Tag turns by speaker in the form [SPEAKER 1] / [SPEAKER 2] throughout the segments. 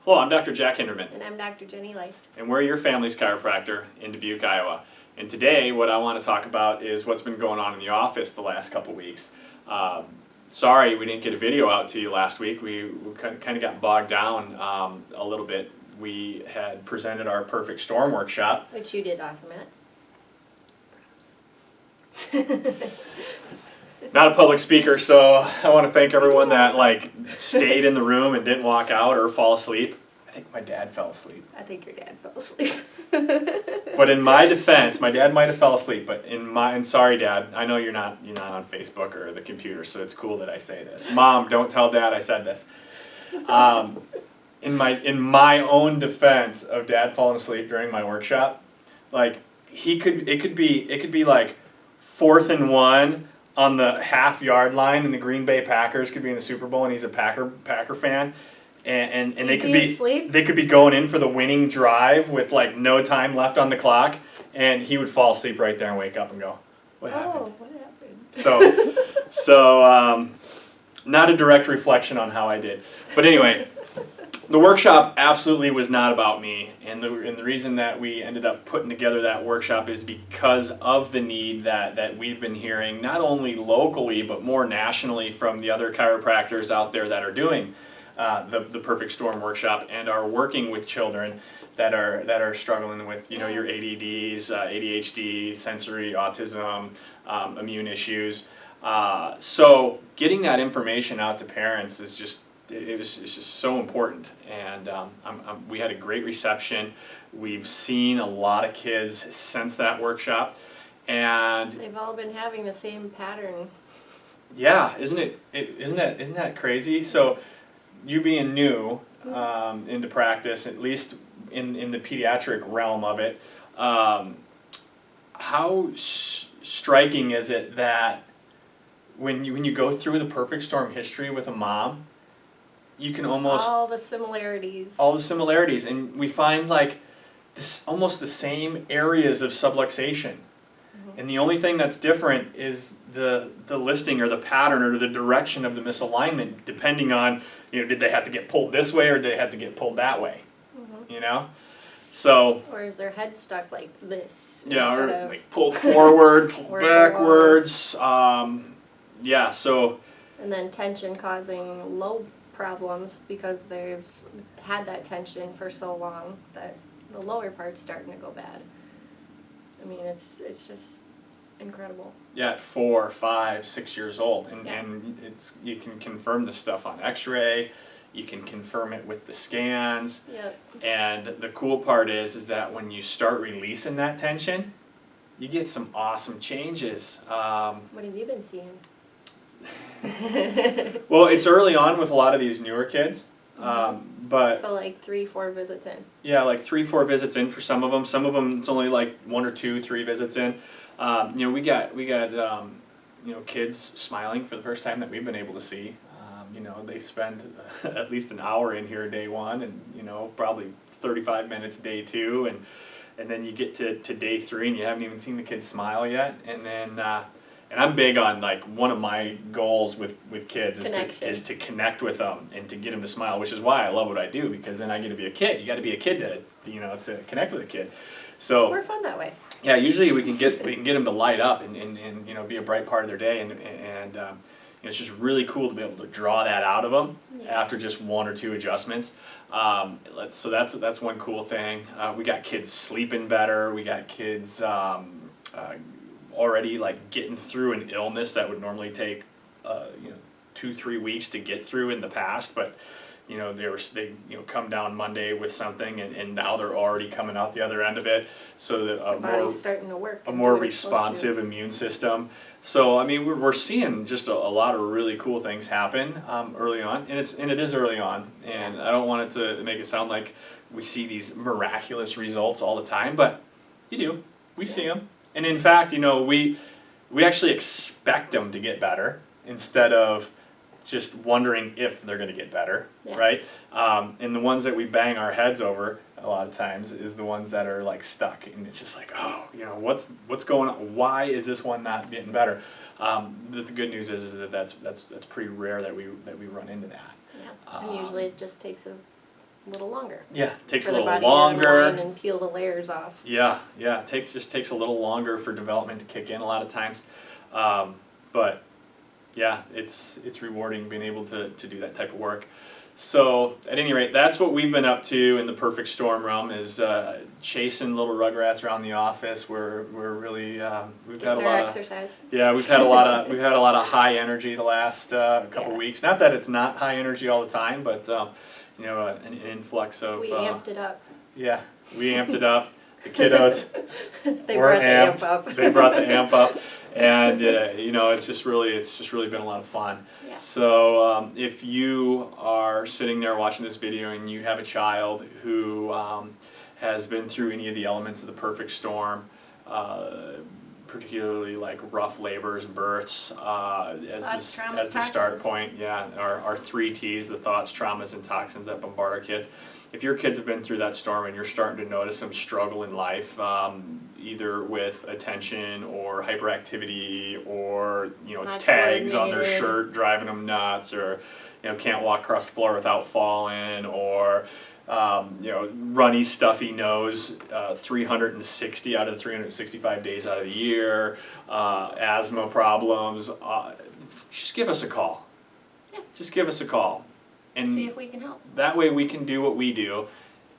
[SPEAKER 1] Hello, I'm Dr. Jack Hinderman.
[SPEAKER 2] And I'm Dr. Jenny Leist.
[SPEAKER 1] And we're your family's chiropractor in Dubuque, Iowa. And today what I want to talk about is what's been going on in the office the last couple weeks. Sorry we didn't get a video out to you last week. We kind of got bogged down a little bit. We had presented our Perfect Storm workshop.
[SPEAKER 2] Which you did awesome at.
[SPEAKER 1] Not a public speaker, so I want to thank everyone that stayed in the room and didn't walk out or fall asleep. I think my dad fell asleep.
[SPEAKER 2] I think your dad fell asleep.
[SPEAKER 1] But in my defense, my dad might have fell asleep, but and sorry Dad, I know you're not on Facebook or the computer, so it's cool that I say this. Mom, don't tell Dad I said this. In my own defense of Dad falling asleep during my workshop, it could be like 4th and 1 on the half-yard line, and the Green Bay Packers could be in the Super Bowl, and he's a Packer fan, and they could be going in for the winning drive with no time left on the clock, and he would fall asleep right there and wake up and go, "What happened?"
[SPEAKER 2] What happened?
[SPEAKER 1] So not a direct reflection on how I did, but anyway. The workshop absolutely was not about me, and the reason that we ended up putting together that workshop is because of the need that we've been hearing, not only locally but more nationally from the other chiropractors out there that are doing the Perfect Storm workshop and are working with children that are struggling with your ADDs, ADHD, sensory autism, immune issues. So getting that information out to parents is it's just so important, and we had a great reception. We've seen a lot of kids since that workshop, and
[SPEAKER 2] they've all been having the same pattern.
[SPEAKER 1] Yeah, isn't that crazy? So you being new into practice, at least in the pediatric realm of it, how striking is it that when you go through the Perfect Storm history with a mom, you can almost
[SPEAKER 2] all the similarities,
[SPEAKER 1] and we find almost the same areas of subluxation, and the only thing that's different is the listing or the pattern or the direction of the misalignment, depending on did they have to get pulled this way or did they have to get pulled that way, so
[SPEAKER 2] or is their head stuck like this?
[SPEAKER 1] Yeah, or pulled forward, pulled backwards, so
[SPEAKER 2] and then tension causing low problems because they've had that tension for so long that the lower part's starting to go bad. I mean, it's just incredible.
[SPEAKER 1] Yeah, at 4, 5, 6 years old, and you can confirm this stuff on X-ray. You can confirm it with the scans.
[SPEAKER 2] Yep. And
[SPEAKER 1] the cool part is that when you start releasing that tension, you get some awesome changes.
[SPEAKER 2] What have you been seeing?
[SPEAKER 1] Well, it's early on with a lot of these newer kids, but
[SPEAKER 2] so 3-4 visits in.
[SPEAKER 1] Yeah, 3-4 visits in for some of them. Some of them it's only 1 or 2, 3 visits in. We got kids smiling for the first time that we've been able to see. They spend at least an hour in here day 1, and probably 35 minutes day 2, and then you get to day 3 and you haven't even seen the kids smile yet, and then. And I'm big on one of my goals with kids is to connect with them and to get them to smile, which is why I love what I do, because then I get to be a kid. You got to be a kid to connect with a kid. So
[SPEAKER 2] it's more fun that way.
[SPEAKER 1] Yeah, usually we can get them to light up and be a bright part of their day, and it's just really cool to be able to draw that out of them after just 1 or 2 adjustments. So that's one cool thing. We got kids sleeping better. We got kids. Already getting through an illness that would normally take 2-3 weeks to get through in the past, but they come down Monday with something, and now they're already coming out the other end of it, so that
[SPEAKER 2] body's starting to work,
[SPEAKER 1] a more responsive immune system. So I mean we're seeing just a lot of really cool things happen early on, and it is early on, and I don't want it to make it sound like we see these miraculous results all the time, but you do. We see them. And in fact, we actually expect them to get better instead of just wondering if they're going to get better, right? And the ones that we bang our heads over a lot of times is the ones that are stuck, and it's just what's going on? Why is this one not getting better? The good news is that that's pretty rare that we run into that.
[SPEAKER 2] Yeah, and usually it just takes a a little longer.
[SPEAKER 1] Yeah, it takes
[SPEAKER 2] For
[SPEAKER 1] a
[SPEAKER 2] the
[SPEAKER 1] little
[SPEAKER 2] body to
[SPEAKER 1] longer.
[SPEAKER 2] unwind and peel the layers off.
[SPEAKER 1] Yeah, it just takes a little longer for development to kick in a lot of times. But yeah, it's rewarding being able to do that type of work. So at any rate, that's what we've been up to in the perfect storm realm, is chasing little rugrats around the office. We're really we've had a lot of
[SPEAKER 2] exercise.
[SPEAKER 1] Yeah, we've had a lot of high energy the last couple weeks. Not that it's not high energy all the time, but you know, an influx of.
[SPEAKER 2] We amped it up.
[SPEAKER 1] Yeah, we amped it up. The kiddos
[SPEAKER 2] They
[SPEAKER 1] were
[SPEAKER 2] brought the
[SPEAKER 1] amped.
[SPEAKER 2] amp up.
[SPEAKER 1] They brought the amp up, and you know, it's just really been a lot of fun.
[SPEAKER 2] Yeah.
[SPEAKER 1] So if you are sitting there watching this video and you have a child who has been through any of the elements of the perfect storm, particularly like rough labors, births, as the start point, yeah, our 3 T's, the thoughts, traumas, and toxins that bombard our kids. If your kids have been through that storm and you're starting to notice some struggle in life, either with attention or hyperactivity, or
[SPEAKER 2] Not
[SPEAKER 1] tags on their
[SPEAKER 2] coordinated.
[SPEAKER 1] shirt driving them nuts, or can't walk across the floor without falling, or runny, stuffy nose 360 out of the 365 days out of the year, asthma problems, just give us a call.
[SPEAKER 2] Yeah.
[SPEAKER 1] Just give us a call. And
[SPEAKER 2] See if we can help.
[SPEAKER 1] that way we can do what we do,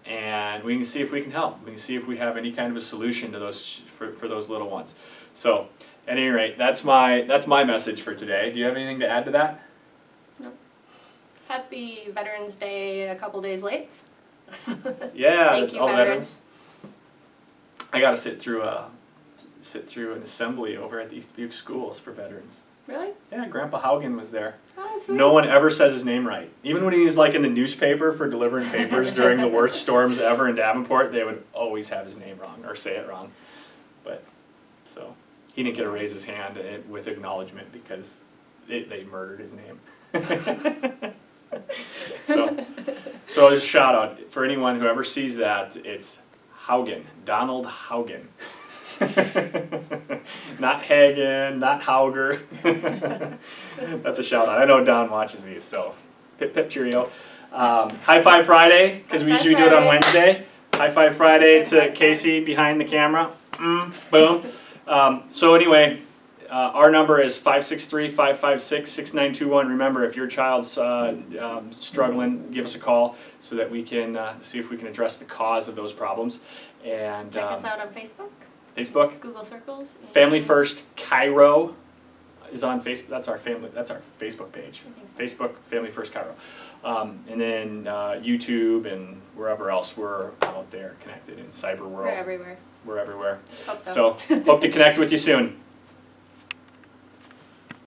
[SPEAKER 1] and we can see if we can help. We can see if we have any kind of a solution to those for those little ones. So at any rate, that's my message for today. Do you have anything to add to that?
[SPEAKER 2] No. Happy Veterans Day a couple days late.
[SPEAKER 1] Yeah,
[SPEAKER 2] Thank you,
[SPEAKER 1] all the
[SPEAKER 2] veterans.
[SPEAKER 1] I got to sit through an assembly over at the East Dubuque schools for veterans.
[SPEAKER 2] Really?
[SPEAKER 1] Yeah, Grandpa Haugen was there.
[SPEAKER 2] Oh, sweet.
[SPEAKER 1] No one ever says his name right. Even when he was like in the newspaper for delivering papers during the worst storms ever in Davenport, they would always have his name wrong or say it wrong. But so he didn't get to raise his hand with acknowledgement because they murdered his name. So just shout out for anyone who ever sees that. It's Haugen, Donald Haugen. Not Hagen, not Hauger. That's a shout out. I know Don watches these, so pip pip cheerio. High Five Friday, because we usually do it on Wednesday. High Five Friday to Casey behind the camera. Boom. So anyway, our number is 563-556-6921. Remember, if your child's struggling, give us a call so that we can see if we can address the cause of those problems. And
[SPEAKER 2] Check us out on Facebook. Google Circles.
[SPEAKER 1] Family First Chiro is on Facebook. That's our Facebook page. Facebook Family First Chiro, and then YouTube and wherever else we're out there connected in cyber world.
[SPEAKER 2] We're everywhere.
[SPEAKER 1] We're everywhere.
[SPEAKER 2] Hope so.
[SPEAKER 1] So hope to connect with you soon.